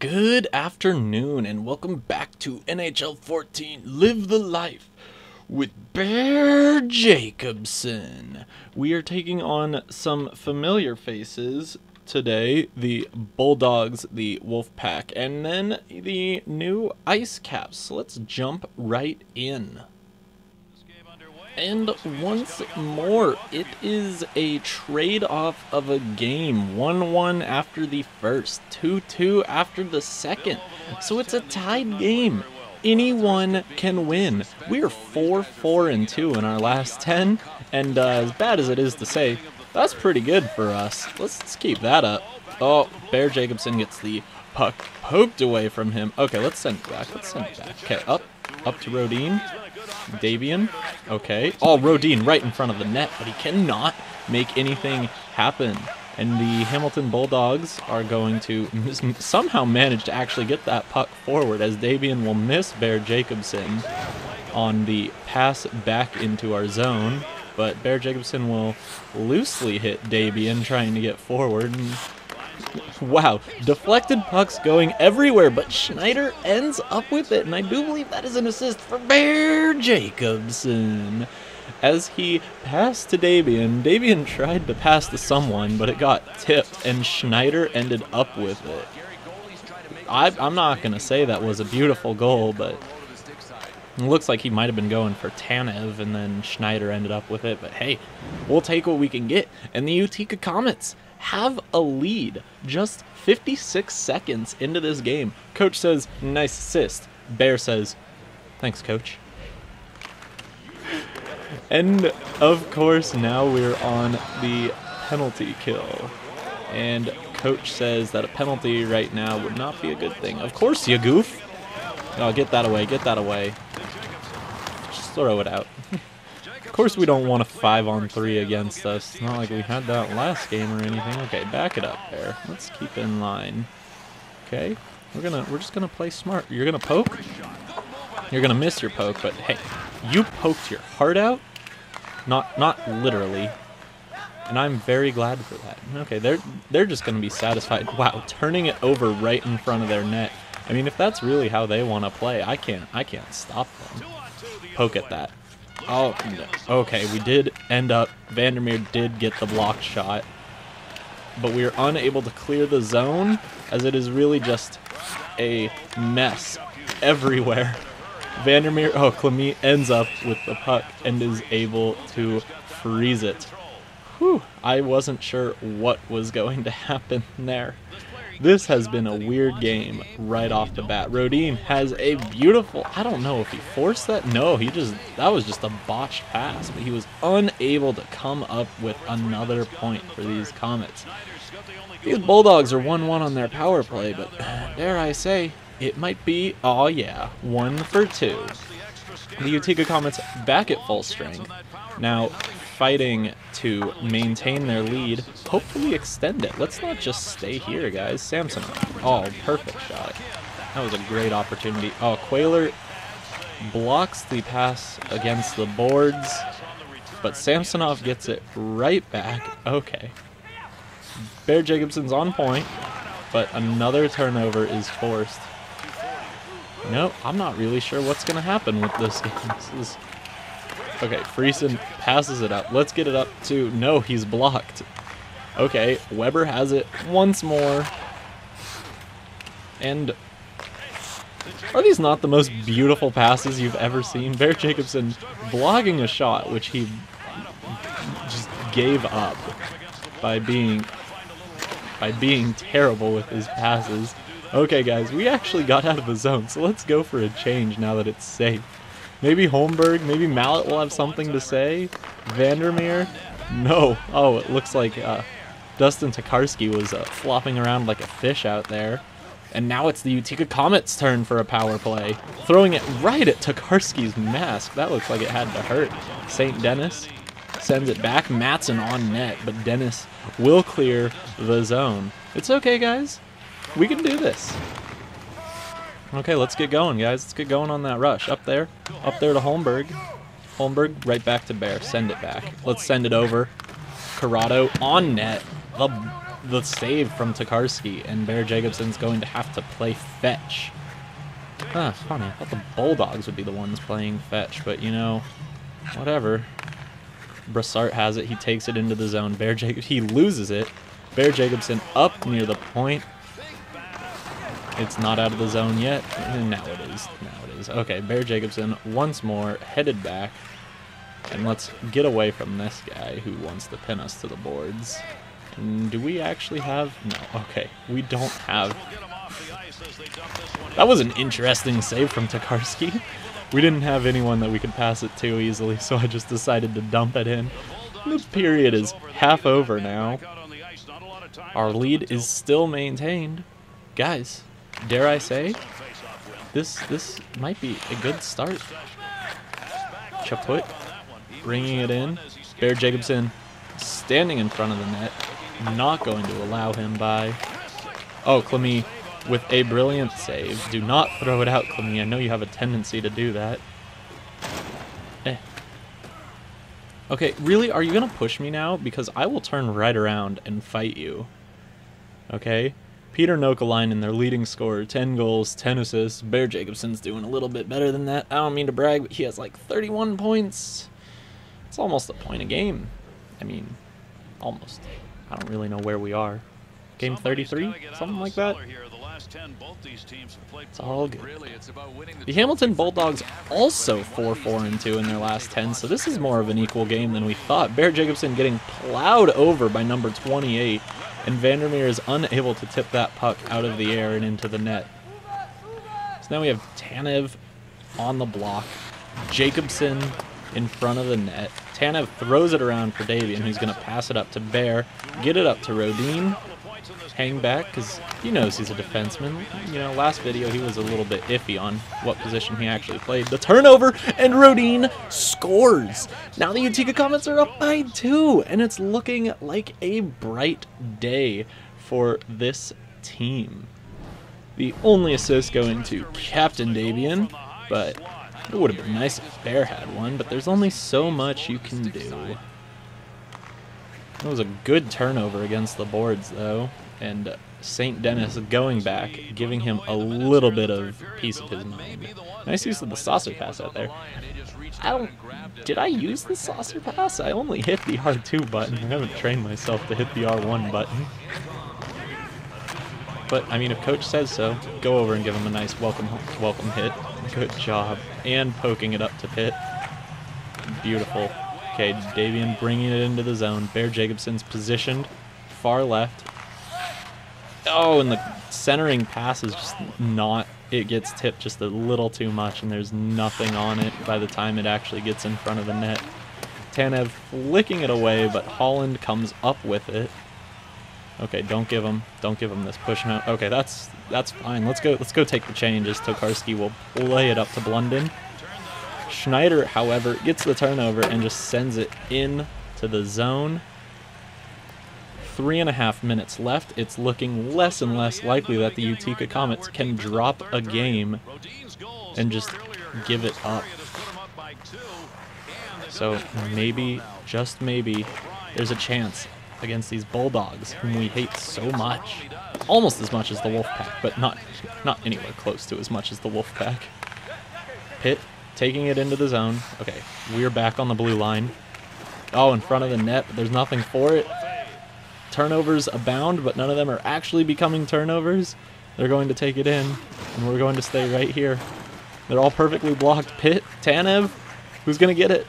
Good afternoon and welcome back to NHL 14 Live the Life with Bear Jacobson. We are taking on some familiar faces today, the Bulldogs, the Wolfpack, and then the new Ice Caps. So let's jump right in. And once more, it is a trade-off of a game. 1-1 after the first, 2-2 after the second. So it's a tied game. Anyone can win. We are 4-4-2 in our last 10, and as bad as it is to say, that's pretty good for us. Let's keep that up. Oh, Bear Jacobson gets the puck poked away from him. Okay, let's send it back. Okay, up to Rodin. Davian, okay. Oh, Rodin right in front of the net, but he cannot make anything happen. And the Hamilton Bulldogs are going to somehow manage to actually get that puck forward, as Davian will miss Bear Jacobson on the pass back into our zone. But Bear Jacobson will loosely hit Davian trying to get forward. And wow, deflected pucks going everywhere, but Schneider ends up with it, and I do believe that is an assist for Bear Jacobson. As he passed to Davian, Davian tried to pass to someone, but it got tipped, and Schneider ended up with it. I'm not going to say that was a beautiful goal, but it looks like he might have been going for Tanev, and then Schneider ended up with it, but hey, we'll take what we can get. And the Utica Comets have a lead just 56 seconds into this game. Coach says, nice assist. Bear says, thanks, coach. And of course, now we're on the penalty kill. And coach says that a penalty right now would not be a good thing. Of course, you goof. Oh, get that away, get that away. Just throw it out. Of course we don't want a 5-on-3 against us. It's not like we had that last game or anything. Okay, back it up there. Let's keep in line. Okay, we're just gonna play smart. You're gonna poke. You're gonna miss your poke, but hey, you poked your heart out. Not literally. And I'm very glad for that. Okay, they're just gonna be satisfied. Wow, turning it over right in front of their net. I mean, if that's really how they want to play, I can't stop them. Poke at that. Oh, no. Okay, we did end up, Vandermeer did get the blocked shot, but we are unable to clear the zone, as it is really just a mess everywhere. Vandermeer, oh, Clement ends up with the puck and is able to freeze it. Whew, I wasn't sure what was going to happen there. This has been a weird game right off the bat. Rodin has a beautiful, I don't know if he forced that. No, that was just a botched pass, but he was unable to come up with another point for these Comets. These Bulldogs are 1-1 on their power play, but dare I say, it might be, oh yeah, 1 for 2. The Utica Comets back at full strength. Now, fighting to maintain their lead, hopefully extend it. Let's not just stay here, guys. Samsonov. Oh, perfect shot. That was a great opportunity. Oh, Quayler blocks the pass against the boards, but Samsonov gets it right back. Okay. Bear Jacobson's on point, but another turnover is forced. No, I'm not really sure what's going to happen with this game. Okay, Friesen passes it up. Let's get it up to... No, he's blocked. Okay, Weber has it once more. And are these not the most beautiful passes you've ever seen? Bear Jacobson blocking a shot, which he just gave up by being terrible with his passes. Okay, guys, we actually got out of the zone, so let's go for a change now that it's safe. Maybe Holmberg, maybe Mallet will have something to say. Vandermeer? No. Oh, it looks like Dustin Tokarski was flopping around like a fish out there. And now it's the Utica Comets' turn for a power play. Throwing it right at Tokarski's mask. That looks like it had to hurt. St. Dennis sends it back. Matson on net, but Dennis will clear the zone. It's okay, guys. We can do this. Okay, let's get going, guys. Let's get going on that rush. Up there to Holmberg. Holmberg, right back to Bear. Send it back. Let's send it over. Corrado on net. the save from Tokarski, and Bear Jacobson's going to have to play fetch. Huh, funny. I thought the Bulldogs would be the ones playing fetch, but you know, whatever. Brassart has it. He takes it into the zone. He loses it. Bear Jacobson up near the point. It's not out of the zone yet. Now it is. Now it is. Okay, Bear Jacobson once more headed back. And let's get away from this guy who wants to pin us to the boards. And do we actually have... No, okay. We don't have... That was an interesting save from Tokarski. We didn't have anyone that we could pass it to easily, so I just decided to dump it in. The period is half over now. Our lead is still maintained. Guys, dare I say, this might be a good start. Chaput bringing it in. Bear Jacobson standing in front of the net, not going to allow him by. Oh, Clemy with a brilliant save. Do not throw it out, Clemy. I know you have a tendency to do that. Okay, really? Are you going to push me now? Because I will turn right around and fight you. Okay? Peter Nokalainen, their leading scorer, 10 goals, 10 assists. Bear Jacobson's doing a little bit better than that. I don't mean to brag, but he has like 31 points. It's almost a point a game. I mean, almost. I don't really know where we are. Game 33? Something like that? It's all good. The Hamilton Bulldogs also 4-4-2 in their last 10, so this is more of an equal game than we thought. Bear Jacobson getting plowed over by number 28, and Vandermeer is unable to tip that puck out of the air and into the net. So now we have Tanev on the block, Jacobson in front of the net. Tanev throws it around for Davian, who's going to pass it up to Bear, get it up to Rodin, hang back, because he knows he's a defenseman. You know, last video he was a little bit iffy on what position he actually played. The turnover, and Rodin scores! Now the Utica Comets are up by 2, and it's looking like a bright day for this team. The only assist going to Captain Davian, but it would have been nice if Bear had one, but there's only so much you can do. It was a good turnover against the boards, though, and St. Denis going back, giving him a little bit of peace of his mind. Nice use of the saucer pass out there. Did I use the saucer pass? I only hit the R2 button. I haven't trained myself to hit the R1 button. But, I mean, if Coach says so, go over and give him a nice welcome hit. Good job. And poking it up to Pitt. Beautiful. Okay, Davian bringing it into the zone. Bear Jacobson's positioned far left. Oh, and the centering pass is just not... It gets tipped just a little too much, and there's nothing on it by the time it actually gets in front of the net. Tanev flicking it away, but Holland comes up with it. Okay, don't give him this push him out. Okay, that's fine. Let's go take the change as Tokarski will lay it up to Blunden. Schneider, however, gets the turnover and just sends it in to the zone. 3.5 minutes left. It's looking less and less likely that the Utica Comets can drop a game and just give it up. So maybe, just maybe, there's a chance against these Bulldogs, whom we hate so much. Almost as much as the Wolfpack, but not anywhere close to as much as the Wolfpack. Pitt taking it into the zone. Okay, we're back on the blue line. Oh, in front of the net, but there's nothing for it. Turnovers abound, but none of them are actually becoming turnovers. They're going to take it in, and we're going to stay right here. They're all perfectly blocked. Pitt, Tanev, who's going to get it?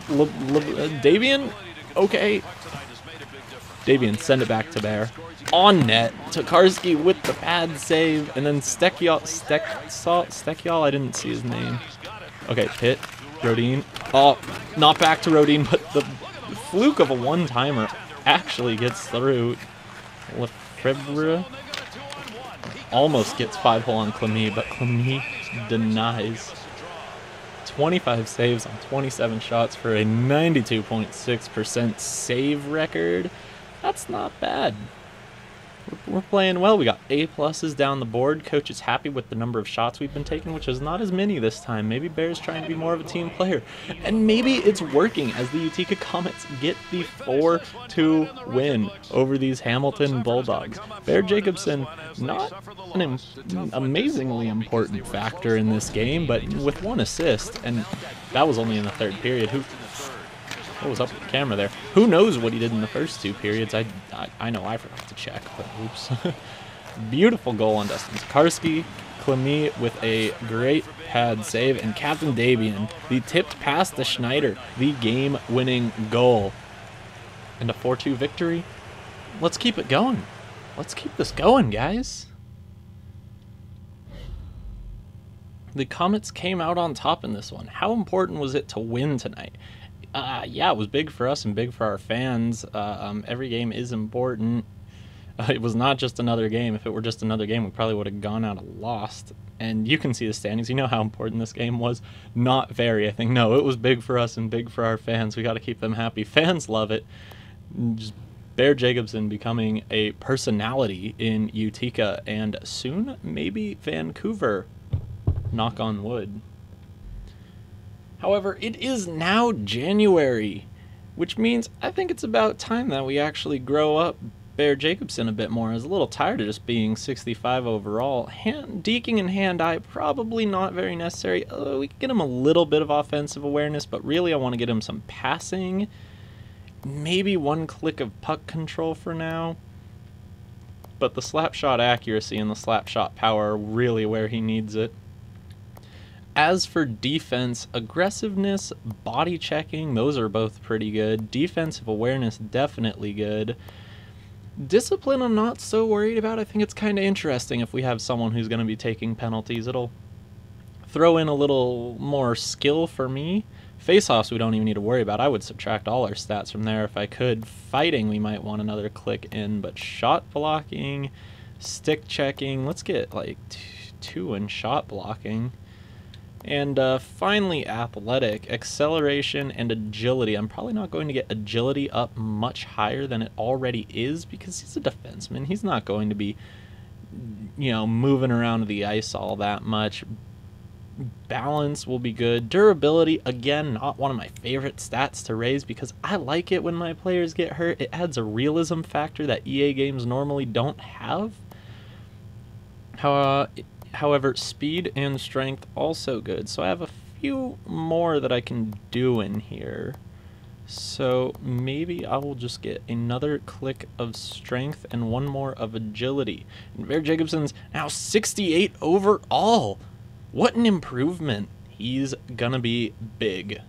Davian? Okay. Davian, send it back to Bear. On net, Tokarski with the bad save, and then Stekyal, I didn't see his name. Okay, Pitt, Rodin. Oh, not back to Rodin, but the fluke of a one-timer actually gets through. Lefebvre almost gets 5-hole on Clemy, but Clemy denies. 25 saves on 27 shots for a 92.6% save record. That's not bad. We're playing well. We got A-pluses down the board. Coach is happy with the number of shots we've been taking, which is not as many this time. Maybe Bear's trying to be more of a team player. And maybe it's working as the Utica Comets get the 4-2 win over these Hamilton Bulldogs. Bear Jacobson, not an amazingly important factor in this game, but with 1 assist, and that was only in the 3rd period. What was up with the camera there? Who knows what he did in the first 2 periods? I know I forgot to check, but oops. Beautiful goal on Dustin Tokarski. Clemy with a great pad save, and Captain Dabian, the tipped pass to Schneider, the game-winning goal. And a 4-2 victory. Let's keep it going. Let's keep this going, guys. The Comets came out on top in this one. How important was it to win tonight? Yeah, it was big for us and big for our fans. Every game is important. It was not just another game. If it were just another game, we probably would have gone out and lost. And you can see the standings. You know how important this game was. Not very, I think. No, it was big for us and big for our fans. We got to keep them happy. Fans love it. Just Bear Jacobson becoming a personality in Utica and soon maybe Vancouver. Knock on wood. However, it is now January, which means I think it's about time that we actually grow up Bear Jacobson a bit more. I was a little tired of just being 65 overall. Deking and hand-eye, probably not very necessary. We can get him a little bit of offensive awareness, but really I want to get him some passing. Maybe 1 click of puck control for now. But the slap shot accuracy and the slap shot power are really where he needs it. As for defense, aggressiveness, body checking, those are both pretty good. Defensive awareness, definitely good. Discipline, I'm not so worried about. I think it's kind of interesting if we have someone who's going to be taking penalties. It'll throw in a little more skill for me. Face-offs we don't even need to worry about. I would subtract all our stats from there if I could. Fighting, we might want another click in, but shot blocking, stick checking, let's get like 2 in shot blocking. And finally, athletic, acceleration, and agility. I'm probably not going to get agility up much higher than it already is because he's a defenseman. He's not going to be, moving around the ice all that much. Balance will be good. Durability, again, not one of my favorite stats to raise because I like it when my players get hurt. It adds a realism factor that EA games normally don't have. However, speed and strength also good. So I have a few more that I can do in here. So maybe I will just get another click of strength and 1 more of agility. And Bear Jacobson's now 68 overall. What an improvement. He's gonna be big.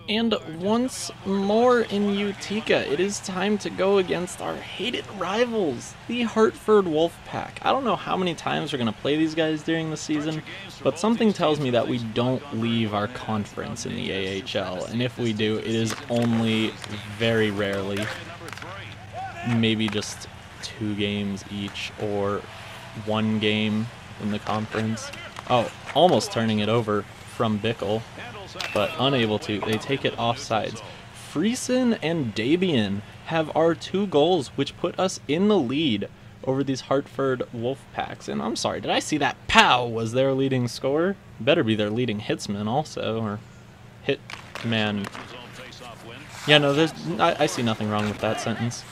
And once more in Utica, it is time to go against our hated rivals, the Hartford Wolfpack. I don't know how many times we're going to play these guys during the season, but something tells me that we don't leave our conference in the AHL, and if we do, it is only very rarely, maybe just 2 games each, or 1 game in the conference. Oh, almost turning it over from Bickle, but unable to. They take it offsides. Friesen and Dabian have our 2 goals, which put us in the lead over these Hartford Wolfpacks. And I'm sorry, did I see that? Pow was their leading scorer. Better be their leading hitsman also, or hitman. Yeah, no, I see nothing wrong with that sentence.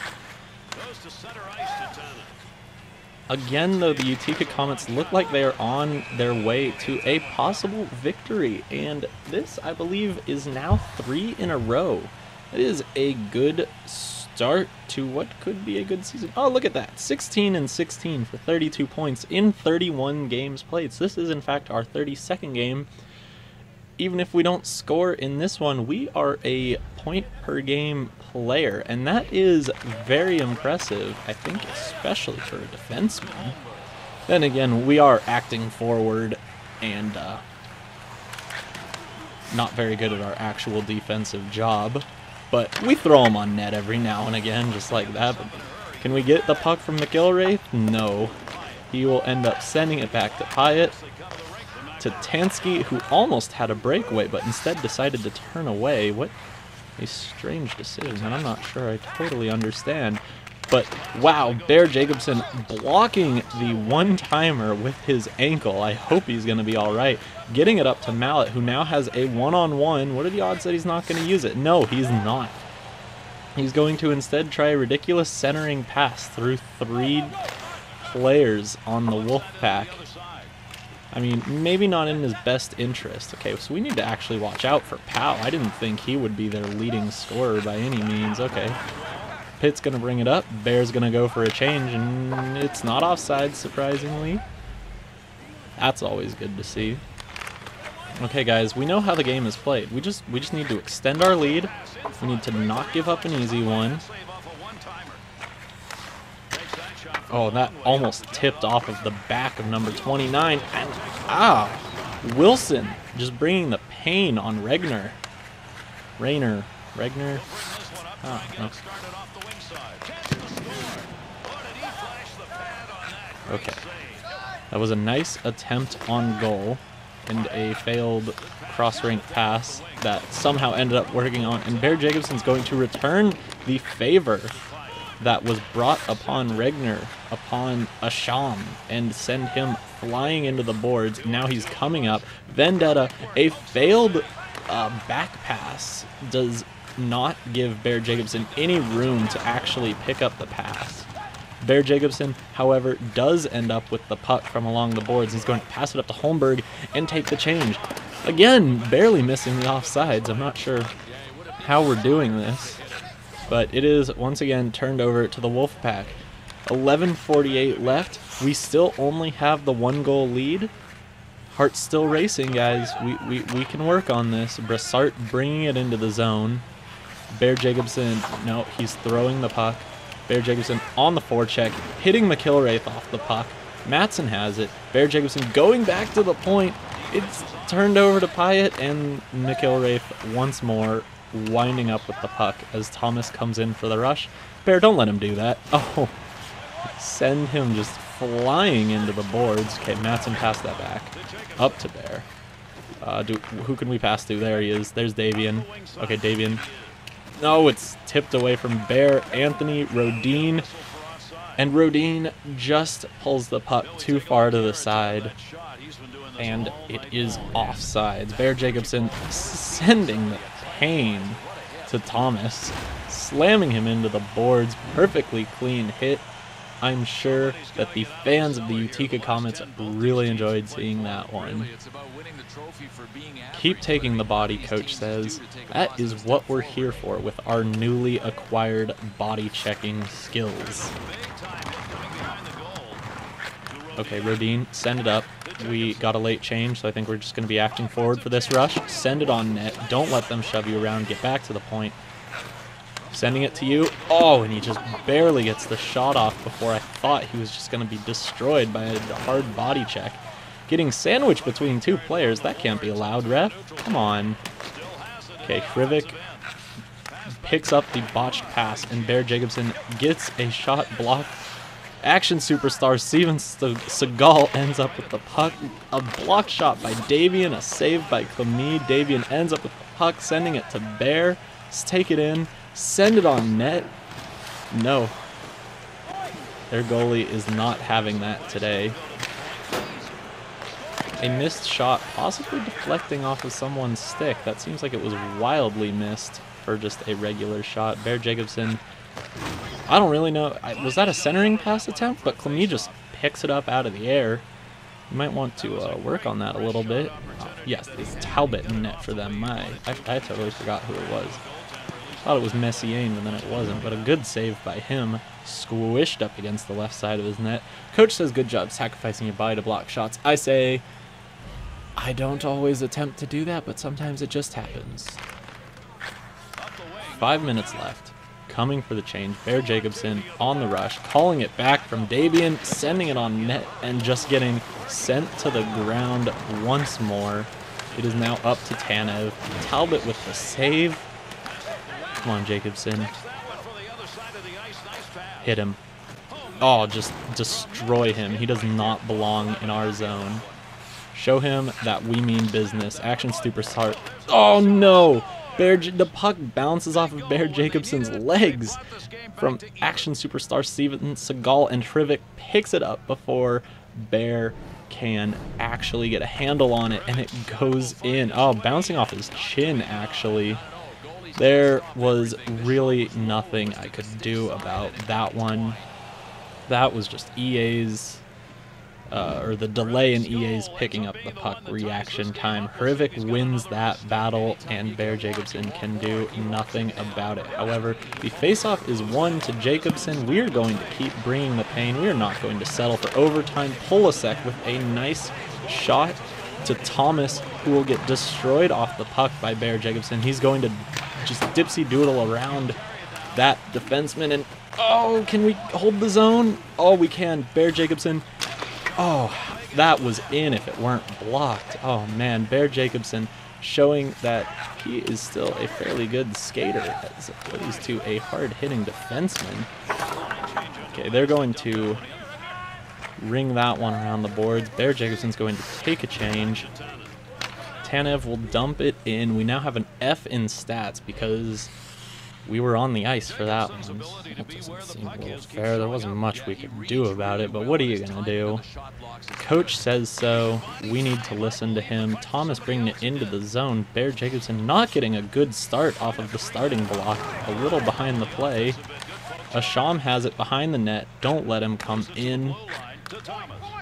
Again, though, the Utica Comets look like they are on their way to a possible victory, and this, I believe, is now 3 in a row. It is a good start to what could be a good season. Oh, look at that. 16 and 16 for 32 points in 31 games played. So this is, in fact, our 32nd game. Even if we don't score in this one, we are a point-per-game player, and that is very impressive, I think, especially for a defenseman. Then again, we are acting forward and not very good at our actual defensive job, but we throw them on net every now and again, just like that. But can we get the puck from McIlwraith? No. He will end up sending it back to Pyatt, to Tansky, who almost had a breakaway, but instead decided to turn away. What a strange decision, and I'm not sure I totally understand. But wow, Bear Jacobson blocking the one-timer with his ankle. I hope he's going to be all right. Getting it up to Mallet, who now has a one-on-one. What are the odds that he's not going to use it? No, he's not. He's going to instead try a ridiculous centering pass through 3 players on the Wolfpack. I mean, maybe not in his best interest. Okay, so we need to actually watch out for Powell. I didn't think he would be their leading scorer by any means. Okay. Pitt's going to bring it up. Bear's going to go for a change, and it's not offside, surprisingly. That's always good to see. Okay, guys, we know how the game is played. We just need to extend our lead. We need to not give up an easy one. Oh, that almost tipped off of the back of number 29. And, Wilson just bringing the pain on Regner. Regner. Oh, no. Okay. That was a nice attempt on goal and a failed cross-rank pass that somehow ended up working on. And Bear Jacobson's going to return the favor that was brought upon Regner, upon Asham, and send him flying into the boards. Now he's coming up. Vendetta, a failed back pass, does not give Bear Jacobson any room to actually pick up the pass. Bear Jacobson, however, does end up with the puck from along the boards. He's going to pass it up to Holmberg and take the change. Again, barely missing the offsides. I'm not sure how we're doing this, but it is once again turned over to the Wolfpack. 11:48 left. We still only have the 1-goal lead. Heart's still racing, guys. We can work on this. Brassart bringing it into the zone. Bear Jacobson, no, he's throwing the puck. Bear Jacobson on the forecheck, hitting McIlwraith off the puck. Matson has it. Bear Jacobson going back to the point. It's turned over to Pyatt, and McIlwraith once more winding up with the puck as Thomas comes in for the rush. Bear, don't let him do that. Oh, send him just flying into the boards. Okay, Matson passed that back. Up to Bear. Who can we pass to? There he is. There's Davian. Okay, Davian. No, it's tipped away from Bear. Anthony Rodin. And Rodin just pulls the puck too far to the side. And it is offsides. Bear Jacobson sending the pain to Thomas. Slamming him into the boards. Perfectly clean hit. I'm sure that the fans of the Utica Comets really enjoyed seeing that one. Keep taking the body, coach says. That is what we're here for with our newly acquired body checking skills. Okay, Rodin, send it up. We got a late change, so I think we're just going to be acting forward for this rush. Send it on net. Don't let them shove you around. Get back to the point. Sending it to you. Oh, and he just barely gets the shot off before I thought he was just going to be destroyed by a hard body check. Getting sandwiched between 2 players. That can't be allowed, ref. Come on. Okay, Krivik picks up the botched pass, and Bear Jacobson gets a shot blocked. Action superstar Steven Seagal ends up with the puck. A blocked shot by Davian, a save by Clemede. Davian ends up with the puck, sending it to Bear. Let's take it in. Send it on net. No. Their goalie is not having that today. A missed shot, possibly deflecting off of someone's stick. That seems like it was wildly missed for just a regular shot. Bear Jacobson, I don't really know. Was that a centering pass attempt? But Clemede just picks it up out of the air. You might want to work on that a little bit. Yes, it's Talbot in net for them. I totally forgot who it was. Thought it was Messiaen, but then it wasn't. But a good save by him. Squished up against the left side of his net. Coach says, good job sacrificing your body to block shots. I say, I don't always attempt to do that, but sometimes it just happens. 5 minutes left. Coming for the change. Bear Jacobson on the rush. Calling it back from Davian. Sending it on net and just getting sent to the ground once more. It is now up to Tanev. Talbot with the save. Come on, Jacobson. Hit him. Oh, just destroy him. He does not belong in our zone. Show him that we mean business. Action superstar. Oh, no. The puck bounces off of Bear Jacobson's legs from action superstar Steven Seagal, and Hrivik picks it up before Bear can actually get a handle on it, and it goes in. Oh, bouncing off his chin, actually. There was really nothing I could do about that one. That was just EA's, or the delay in EA's picking up the puck reaction time. Hrivik wins that battle, and Bear Jacobson can do nothing about it. However, the faceoff is won to Jacobson. We are going to keep bringing the pain. We are not going to settle for overtime. Polasek with a nice shot to Thomas, who will get destroyed off the puck by Bear Jacobson. He's going to just dipsy-doodle around that defenseman, and oh, can we hold the zone? Oh, we can. Bear Jacobson. Oh, that was in if it weren't blocked. Oh man, Bear Jacobson showing that he is still a fairly good skater as opposed to a hard-hitting defenseman. Okay, they're going to ring that one around the boards. Bear Jacobson's going to take a change. Tanev will dump it in. We now have an F in stats because we were on the ice for that one. That doesn't seem a little fair. There wasn't much we could do about it, but what are you going to do? Coach says so. We need to listen to him. Thomas bringing it into the zone. Bear Jacobson not getting a good start off of the starting block. A little behind the play. Asham has it behind the net. Don't let him come in.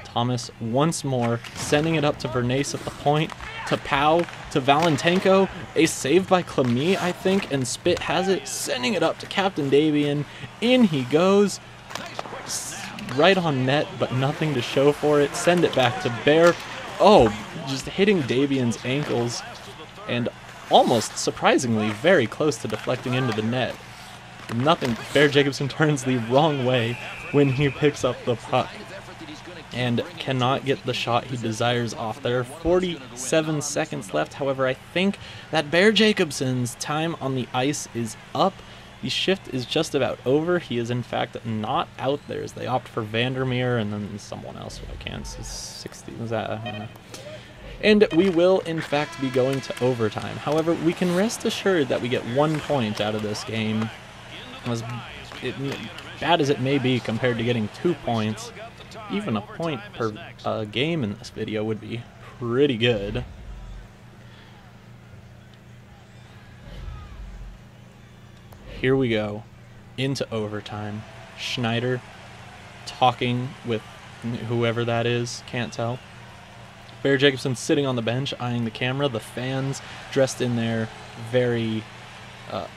Thomas once more sending it up to Bernays at the point, to Pau, to Valentenko, a save by Clemy, I think, and Spit has it, sending it up to Captain Davian. In he goes, right on net, but nothing to show for it. Send it back to Bear. Oh, just hitting Davian's ankles, and almost surprisingly very close to deflecting into the net. Nothing. Bear Jacobson turns the wrong way when he picks up the puck and cannot get the shot he desires off. There are 47 seconds left. However, I think that Bear Jacobson's time on the ice is up. The shift is just about over. He is in fact not out there as they opt for Vandermeer and then someone else who I can't see. 60 was that? And we will in fact be going to overtime. However, we can rest assured that we get 1 point out of this game. As bad as it may be compared to getting 2 points, even a point per game in this video would be pretty good. Here we go, into overtime. Schneider talking with whoever that is, can't tell. Bear Jacobson sitting on the bench, eyeing the camera. The fans dressed in their very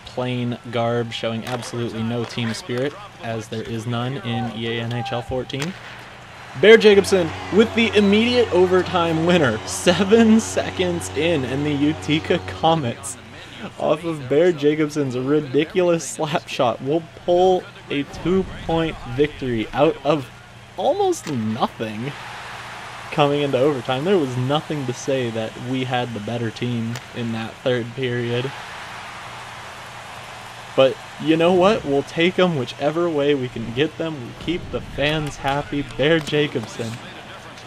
plain garb, showing absolutely no team spirit, as there is none in EA NHL 14. Bear Jacobson with the immediate overtime winner, 7 seconds in, and the Utica Comets, off of Bear Jacobson's ridiculous slap shot, will pull a 2-point victory out of almost nothing coming into overtime. There was nothing to say that we had the better team in that third period. But you know what? We'll take them whichever way we can get them. We keep the fans happy. Bear Jacobson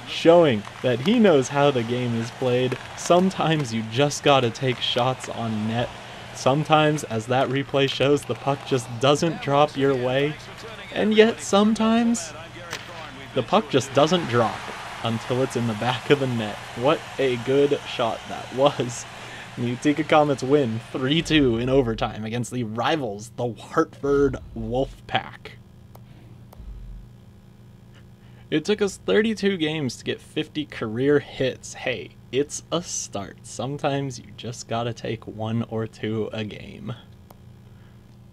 showing that he knows how the game is played. Sometimes you just gotta take shots on net. Sometimes, as that replay shows, the puck just doesn't drop your way. And yet sometimes the puck just doesn't drop until it's in the back of the net. What a good shot that was. The Utica Comets win 3-2 in overtime against the rivals, the Hartford Wolfpack. It took us 32 games to get 50 career hits. Hey, it's a start. Sometimes you just gotta take 1 or 2 a game.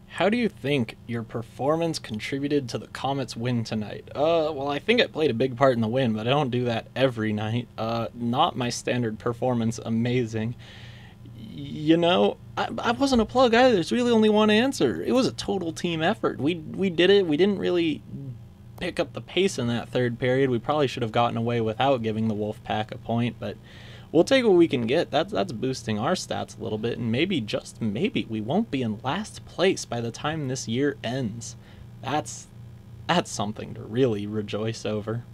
How do you think your performance contributed to the Comets' win tonight? Well, I think it played a big part in the win, but I don't do that every night. Not my standard performance amazing. You know, I wasn't a plug either. There's really only one answer. It was a total team effort. We did it. We didn't really pick up the pace in that third period. We probably should have gotten away without giving the Wolfpack a point, but we'll take what we can get. That's boosting our stats a little bit, and maybe, just maybe, we won't be in last place by the time this year ends. That's something to really rejoice over.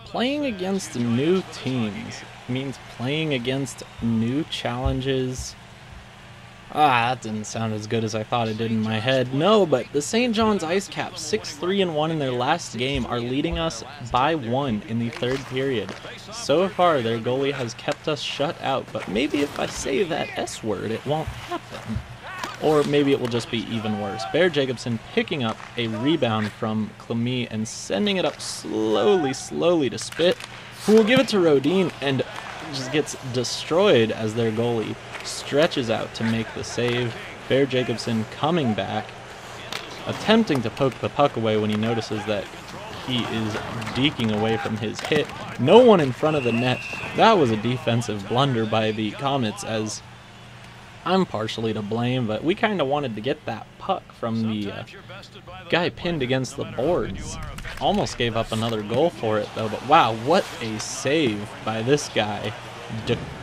Playing against new teams means playing against new challenges. That didn't sound as good as I thought it did in my head. No, but the St. John's Ice Caps, 6-3-1 in their last game, are leading us by 1 in the third period. So far, their goalie has kept us shut out, but maybe if I say that S word, it won't happen. Or maybe it will just be even worse. Bear Jacobson picking up a rebound from Clemy and sending it up slowly to Spit, who will give it to Rodin and just gets destroyed as their goalie stretches out to make the save. Bear Jacobson coming back, attempting to poke the puck away when he notices that he is deking away from his hit. No one in front of the net. That was a defensive blunder by the Comets, as I'm partially to blame, but we kind of wanted to get that puck from the guy pinned against the boards. Almost gave up another goal for it, though, but wow, what a save by this guy.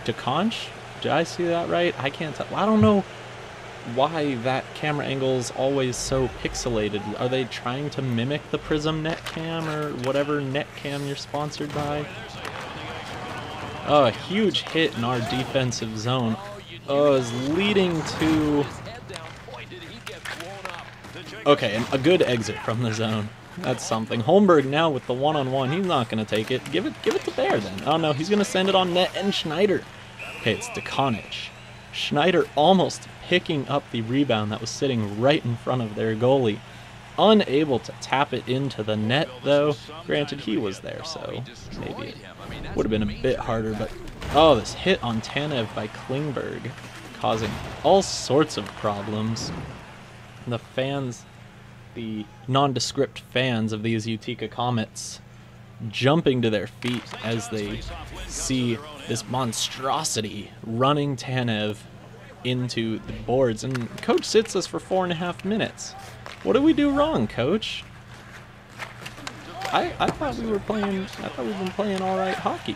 DeConch? Did I see that right? I can't tell. I don't know why that camera angle is always so pixelated. Are they trying to mimic the Prism net cam or whatever net cam you're sponsored by? Oh, a huge hit in our defensive zone. Oh, is leading to... Okay, and a good exit from the zone. That's something. Holmberg now with the one-on-one. He's not going to take it. Give it to Bear then. Oh no, he's going to send it on net and Schneider. Okay, it's DeConich. Schneider almost picking up the rebound that was sitting right in front of their goalie. Unable to tap it into the net, though. Granted, he was there, so maybe it would have been a bit harder. But oh, this hit on Tanev by Klingberg, causing all sorts of problems. The fans, the nondescript fans of these Utica Comets, jumping to their feet as they see this monstrosity running Tanev into the boards. And Coach sits us for 4.5 minutes. What did we do wrong, Coach? I thought we were playing. I thought we've been playing all right hockey.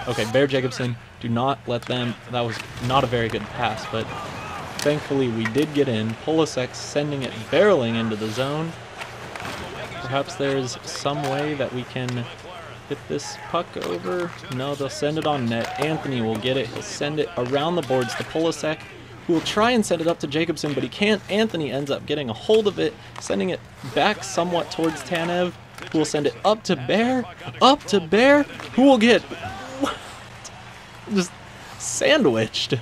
Okay, Bear Jacobson, do not let them. That was not a very good pass, but thankfully we did get in. Polasek sending it barreling into the zone. Perhaps there's some way that we can hit this puck over. No, they'll send it on net. Anthony will get it. He'll send it around the boards to Polasek, who will try and send it up to Jacobson, but he can't. Anthony ends up getting a hold of it, sending it back somewhat towards Tanev, who will send it up to Bear, who will get just sandwiched.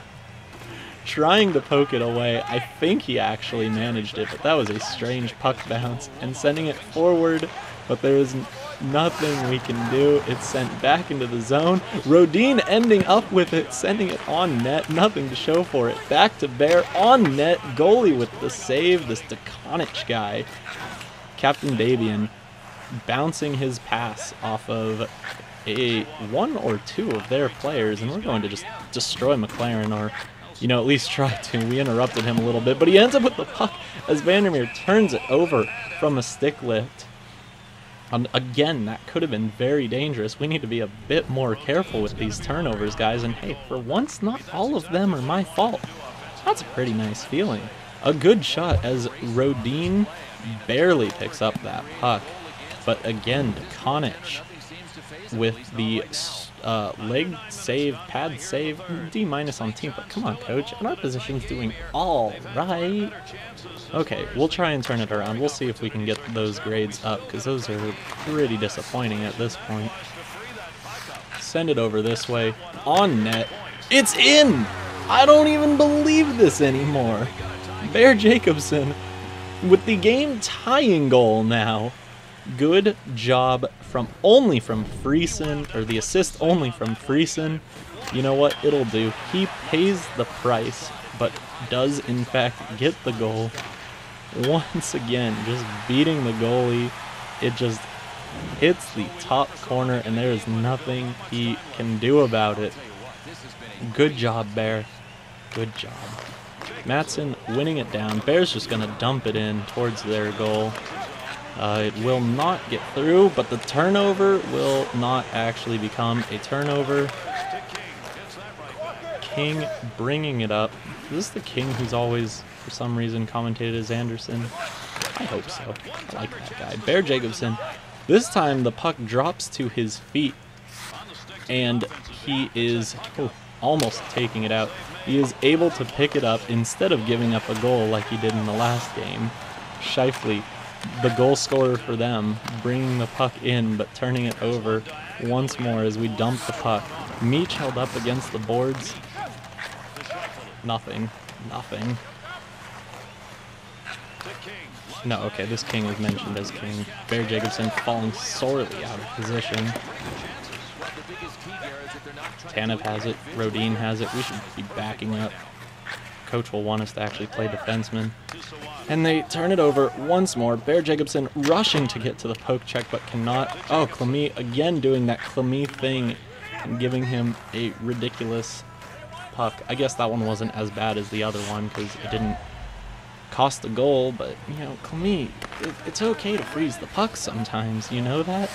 Trying to poke it away. I think he actually managed it, but that was a strange puck bounce. And sending it forward, but there is nothing we can do. It's sent back into the zone. Rodin ending up with it, sending it on net. Nothing to show for it. Back to Bear on net. Goalie with the save. This DeConich guy. Captain Dabian bouncing his pass off of one or two of their players, and we're going to just destroy McLaren, or at least try to. We interrupted him a little bit, but he ends up with the puck as Vandermeer turns it over from a stick lift. Again, that could have been very dangerous. We need to be a bit more careful with these turnovers, guys. And hey, for once, not all of them are my fault. That's a pretty nice feeling. A good shot as Rodin barely picks up that puck. But again, DeConich with the leg save, pad save, D- on team. But come on, Coach. And our position's doing all right. Okay, we'll try and turn it around. We'll see if we can get those grades up, because those are pretty disappointing at this point. Send it over this way. On net. It's in! I don't even believe this anymore. Bear Jacobson with the game-tying goal now. Good job only from Friesen, or the assist only from Friesen. You know what? It'll do. He pays the price, but does in fact get the goal. Once again, just beating the goalie. It just hits the top corner, and there is nothing he can do about it. Good job, Bear. Good job. Matson winning it down. Bear's just going to dump it in towards their goal. It will not get through, but the turnover will not actually become a turnover. King bringing it up. Is this the King who's always, for some reason, commentated as Anderson? I hope so. I like that guy. Bear Jacobson This time the puck drops to his feet, and he is almost taking it out. He is able to pick it up instead of giving up a goal like he did in the last game. Scheifele, the goal scorer for them, bringing the puck in but turning it over once more as we dump the puck. Meach held up against the boards. Nothing. No, okay, this King is mentioned as King. Bear Jacobson falling sorely out of position. Tanev has it. Rodin has it. We should be backing up. Coach will want us to actually play defenseman. And they turn it over once more. Bear Jacobson rushing to get to the poke check, but cannot. Oh, Clemy again doing that Clemy thing and giving him a ridiculous puck. I guess that one wasn't as bad as the other one because it didn't cost a goal, but, you know, Clemy, it's okay to freeze the puck sometimes, you know that?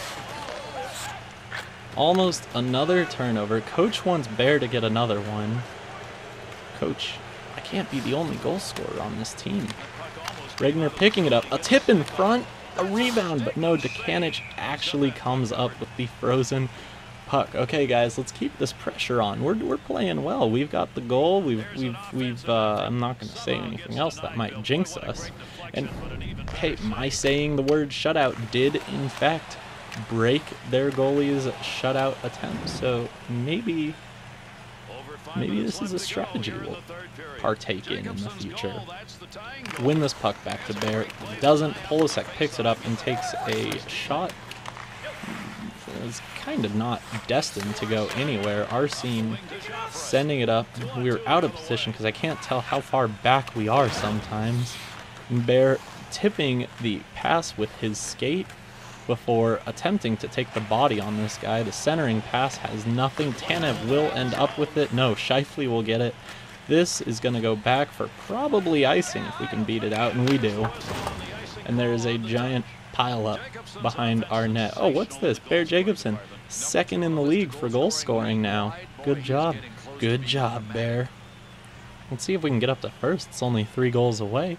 Almost another turnover. Coach wants Bear to get another one. Coach, I can't be the only goal scorer on this team. Regner picking it up. A tip in front. A rebound. But no, Dekanich actually comes up with the frozen puck. Okay, guys, let's keep this pressure on. We're playing well. We've got the goal. We've I'm not going to say anything else that might jinx us. And, hey, my saying the word shutout did, in fact, break their goalie's shutout attempt. So maybe this is a strategy we'll partake in the future. Win this puck back to Bear. Doesn't. Polasek picks it up and takes a shot. It's kind of not destined to go anywhere. Arsene sending it up. We're out of position because I can't tell how far back we are sometimes. Bear tipping the pass with his skate before attempting to take the body on this guy. The centering pass has nothing. Tanev will end up with it. No, Scheifele will get it. This is going to go back for probably icing if we can beat it out, and we do. And there is a giant pile up behind our net. Oh, what's this? Bear Jacobson, second in the league for goal scoring now. Good job. Good job, Bear. Let's see if we can get up to first. It's only 3 goals away.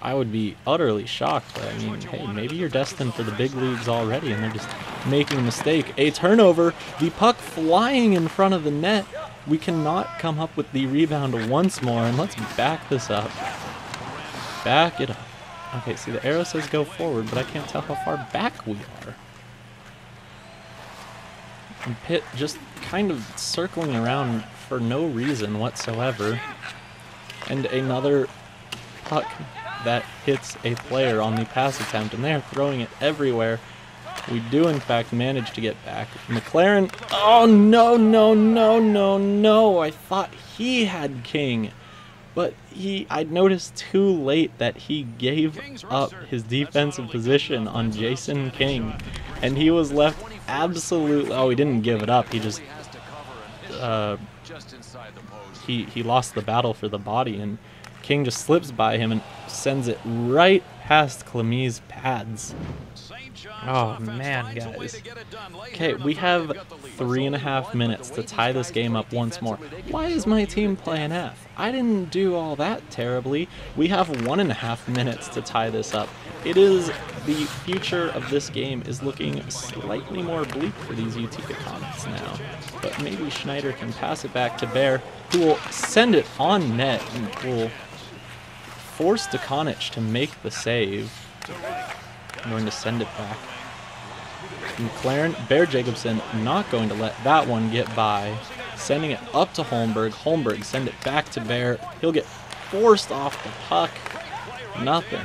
I would be utterly shocked, but I mean, hey, maybe you're destined for the big leagues already and they're just making a mistake. A turnover, the puck flying in front of the net. We cannot come up with the rebound once more, and let's back this up. Back it up. Okay, see, the arrow says go forward, but I can't tell how far back we are. And Pitt just kind of circling around for no reason whatsoever. And another puck that hits a player on the pass attempt, and they're throwing it everywhere. We do, in fact, manage to get back. McLaren, oh, no. I thought he had King, but I'd noticed too late that he gave up his defensive position on Jason King, and he was left absolutely, oh, he didn't give it up. He just, he lost the battle for the body, and King just slips by him and sends it right past Clemy's pads. Oh, man, guys. Okay, we have 3.5 minutes to tie this game up once more. Why is my team playing F? I didn't do all that terribly. We have 1.5 minutes to tie this up. It is, the future of this game is looking slightly more bleak for these Utica Comets now. But maybe Schneider can pass it back to Bear, who will send it on net and will force Dekanich to make the save. I'm going to send it back. McLaren, Bear Jacobson not going to let that one get by. Sending it up to Holmberg. Holmberg send it back to Bear. He'll get forced off the puck. Nothing.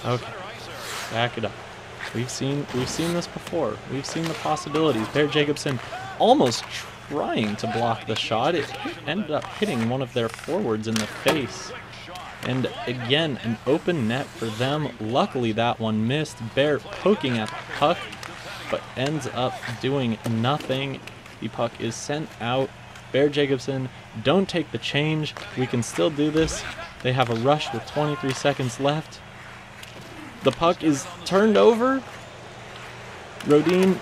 Okay. Back it up. We've seen this before. We've seen the possibilities. Bear Jacobson almost trying to block the shot. It ended up hitting one of their forwards in the face. And again, an open net for them. Luckily, that one missed. Bear poking at the puck, but ends up doing nothing. The puck is sent out. Bear Jacobson, don't take the change. We can still do this. They have a rush with 23 seconds left. The puck is turned over. Rodin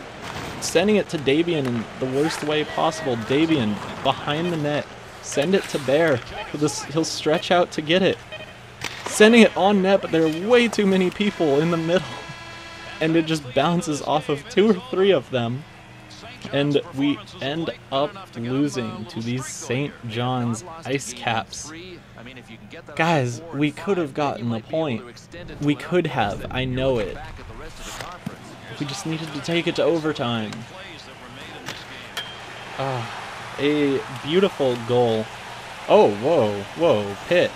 sending it to Dabian in the worst way possible. Dabian behind the net. Send it to Bear. He'll stretch out to get it. Sending it on net, but there are way too many people in the middle. and it just bounces off of 2 or 3 of them. And we end up losing to these St. John's Ice Caps. Guys, we could have gotten the point. We could have, I know it. We just needed to take it to overtime. A beautiful goal. Oh, whoa, Pitt.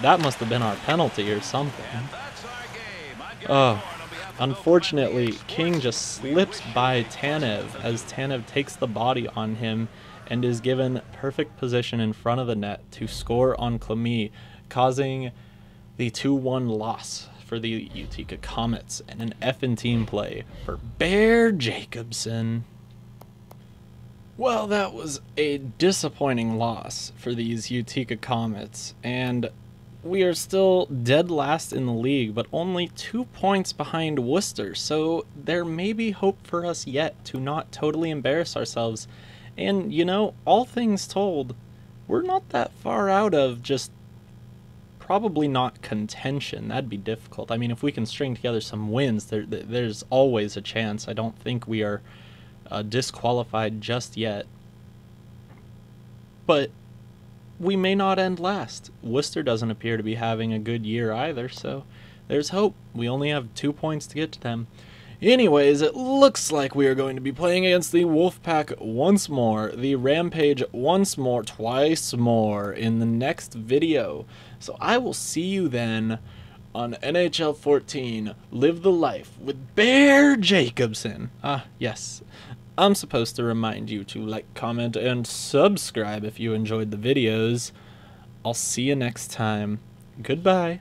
That must have been our penalty or something. Unfortunately, King just slips by Tanev as Tanev takes the body on him and is given perfect position in front of the net to score on Clemie, causing the 2-1 loss for the Utica Comets and an effing team play for Bear Jacobson. Well, that was a disappointing loss for these Utica Comets, and we are still dead last in the league, but only 2 points behind Worcester, so there may be hope for us yet to not totally embarrass ourselves. And, you know, all things told, we're not that far out of just probably not contention. That'd be difficult. I mean, if we can string together some wins, there's always a chance. I don't think we are disqualified just yet. But we may not end last. Worcester doesn't appear to be having a good year either, so there's hope. We only have 2 points to get to them. Anyways, it looks like we are going to be playing against the Wolfpack once more, the Rampage once more, twice more in the next video. So I will see you then on NHL 14, Live the Life with Bear Jacobson. Yes. I'm supposed to remind you to like, comment, and subscribe if you enjoyed the videos. I'll see you next time. Goodbye.